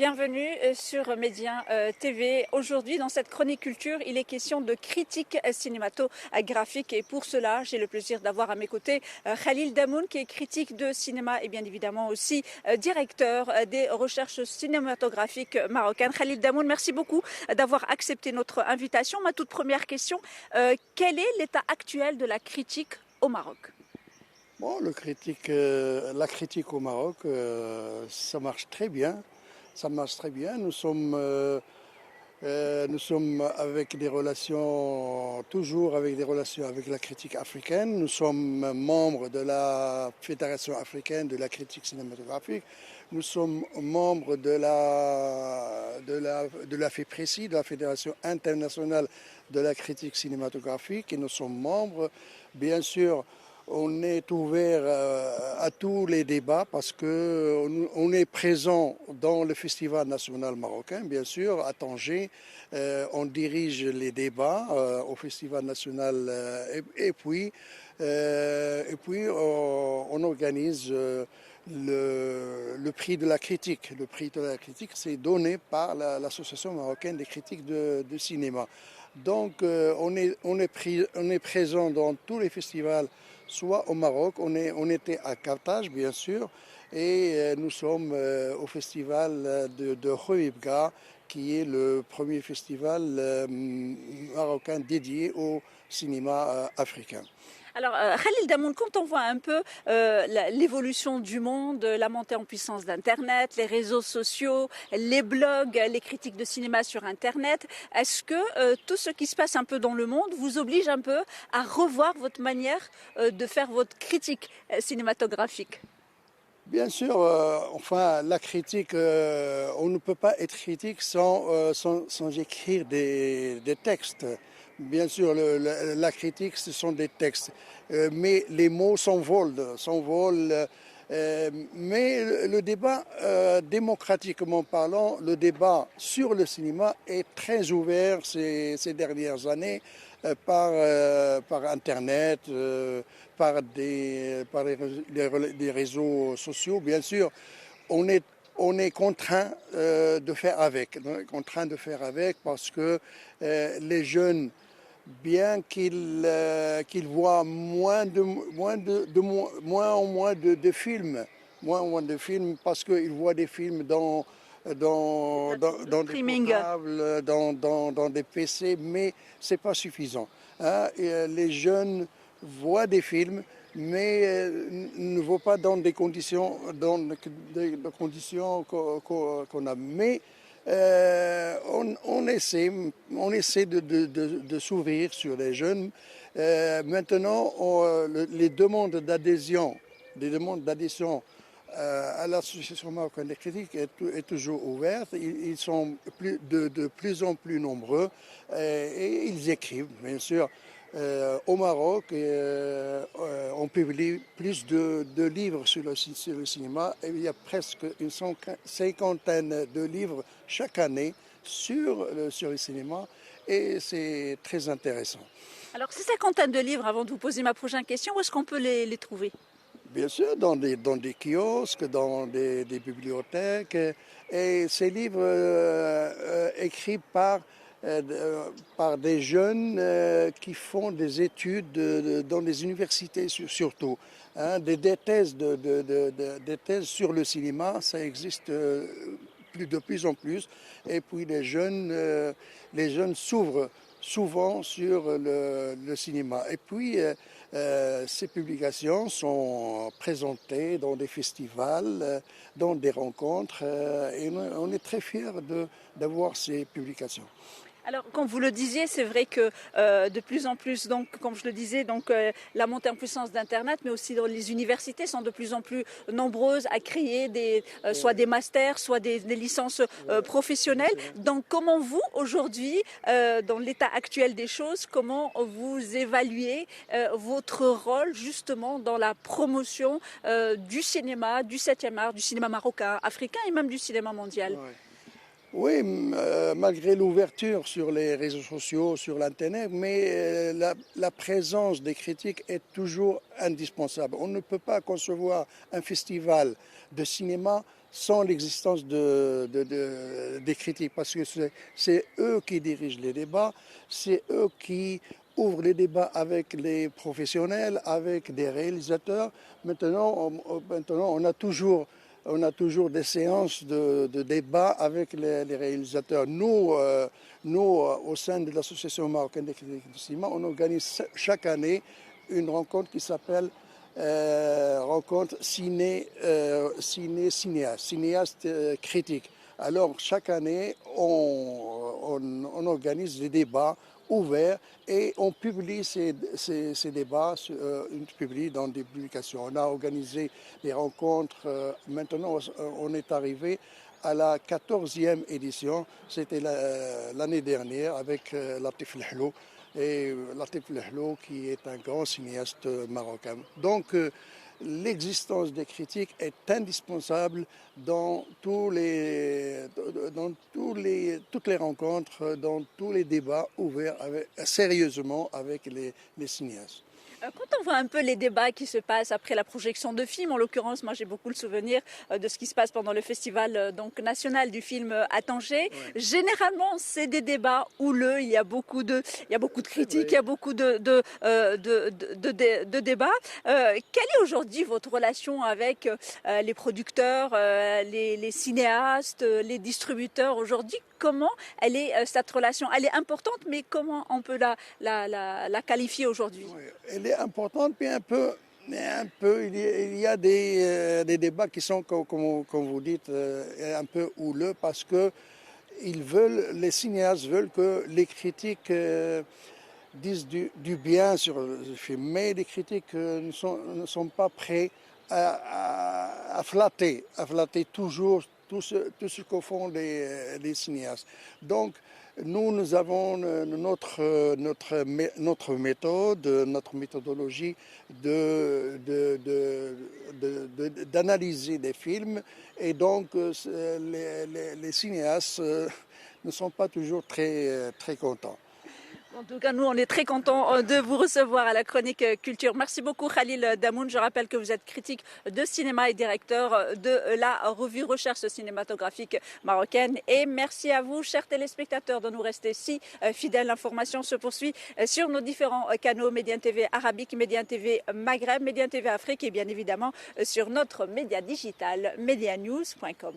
bienvenue sur Médien TV. Aujourd'hui, dans cette chronique culture, il est question de critique cinématographique et pour cela, j'ai le plaisir d'avoir à mes côtés Khalil Damoun qui est critique de cinéma et bien évidemment aussi directeur des recherches cinématographiques marocaines. Khalil Damoun, merci beaucoup d'avoir accepté notre invitation. Ma toute première question, quel est l'état actuel de la critique au Maroc ? Bon, la critique au Maroc, ça marche très bien. Ça marche très bien. Nous sommes avec des relations, toujours avec des relations avec la critique africaine. Nous sommes membres de la Fédération africaine de la critique cinématographique. Nous sommes membres de la FEPRECI, de la Fédération internationale de la critique cinématographique. Et nous sommes membres, bien sûr. On est ouvert à tous les débats parce qu'on est présent dans le Festival national marocain, bien sûr, à Tanger. On dirige les débats au Festival national et puis on organise le prix de la critique. Le prix de la critique, c'est donné par l'Association marocaine des critiques de cinéma. Donc on est présent dans tous les festivals, soit au Maroc, on était à Carthage bien sûr, et nous sommes au festival de Khoibga, qui est le premier festival marocain dédié au cinéma africain. Alors, Khalil Damoun, quand on voit un peu l'évolution du monde, la montée en puissance d'Internet, les réseaux sociaux, les blogs, les critiques de cinéma sur Internet, est-ce que tout ce qui se passe un peu dans le monde vous oblige un peu à revoir votre manière de faire votre critique cinématographique ? Bien sûr, enfin, la critique, on ne peut pas être critique sans écrire des textes. Bien sûr, la critique, ce sont des textes, mais les mots s'envolent. Mais le débat, démocratiquement parlant, le débat sur le cinéma est très ouvert ces dernières années par Internet, par les réseaux sociaux. Bien sûr, on est contraint de faire avec. On est contraint de faire avec parce que les jeunes, bien qu'ils voient moins en moins de films, parce qu'ils voient des films dans des portables, dans des PC, mais ce n'est pas suffisant. Hein? Les jeunes voient des films, mais ne voient pas dans des conditions, qu'on a. Mais on essaie de s'ouvrir sur les jeunes. Maintenant, les demandes d'adhésion à l'association marocaine des critiques est toujours ouverte. Ils sont de plus en plus nombreux et ils écrivent, bien sûr. Au Maroc, on publie plus de livres sur le cinéma. Et il y a presque une cinquantaine de livres chaque année sur le cinéma et c'est très intéressant. Alors, ces cinquantaine de livres, avant de vous poser ma prochaine question, où est-ce qu'on peut les trouver ? Bien sûr, dans des kiosques, dans des bibliothèques. Et ces livres écrits par des jeunes qui font des études dans les universités surtout. Hein, des thèses sur le cinéma, ça existe de plus en plus. Et puis les jeunes s'ouvrent souvent sur le cinéma. Et puis ces publications sont présentées dans des festivals, dans des rencontres, et on est très fiers d'avoir ces publications. Alors, comme vous le disiez, c'est vrai que de plus en plus, donc, comme je le disais, donc, la montée en puissance d'Internet, mais aussi dans les universités sont de plus en plus nombreuses à créer soit des masters, soit des licences professionnelles. Donc, comment vous, aujourd'hui, dans l'état actuel des choses, comment vous évaluez votre rôle justement dans la promotion du cinéma, du 7e art, du cinéma marocain, africain et même du cinéma mondial ? Ouais. Oui, malgré l'ouverture sur les réseaux sociaux, sur l'Internet, mais la présence des critiques est toujours indispensable. On ne peut pas concevoir un festival de cinéma sans l'existence des critiques, parce que c'est eux qui dirigent les débats, c'est eux qui ouvrent les débats avec les professionnels, avec des réalisateurs. Maintenant, on a toujours des séances de débat avec les réalisateurs. Au sein de l'Association marocaine des critiques du cinéma, on organise chaque année une rencontre qui s'appelle rencontre cinéaste critique. Alors, chaque année, on organise des débats ouverts et on publie ces débats, on publie dans des publications. On a organisé des rencontres. Maintenant, on est arrivé à la 14e édition. C'était l'année dernière avec Latif Lhlou. Et Latif Lhlou qui est un grand cinéaste marocain. Donc, l'existence des critiques est indispensable dans toutes les rencontres, dans tous les débats ouverts sérieusement avec les cinéastes. Quand on voit un peu les débats qui se passent après la projection de films, en l'occurrence, moi j'ai beaucoup le souvenir de ce qui se passe pendant le festival national du film à Tanger. Ouais. Généralement, c'est des débats houleux. Il y a beaucoup de critiques, il y a beaucoup de débats. Quelle est aujourd'hui votre relation avec les producteurs, les cinéastes, les distributeurs aujourd'hui? Comment elle est cette relation? Elle est importante, mais comment on peut la qualifier aujourd'hui? Oui, elle est importante, mais un peu il y a des débats qui sont, comme vous dites, un peu houleux parce que les cinéastes veulent que les critiques disent du bien sur le film, mais les critiques ne sont pas prêts à flatter toujours tout ce que font les cinéastes. Donc, nous avons notre méthode, notre méthodologie d'analyser des films. Et donc, les cinéastes ne sont pas toujours très contents. En tout cas, nous, on est très contents de vous recevoir à la Chronique Culture. Merci beaucoup, Khalil Damoun. Je rappelle que vous êtes critique de cinéma et directeur de la revue Recherche cinématographique marocaine. Et merci à vous, chers téléspectateurs, de nous rester si fidèles. L'information se poursuit sur nos différents canaux, Médien TV Arabique, Médien TV Maghreb, Médien TV Afrique et bien évidemment sur notre média digital, medianews.com.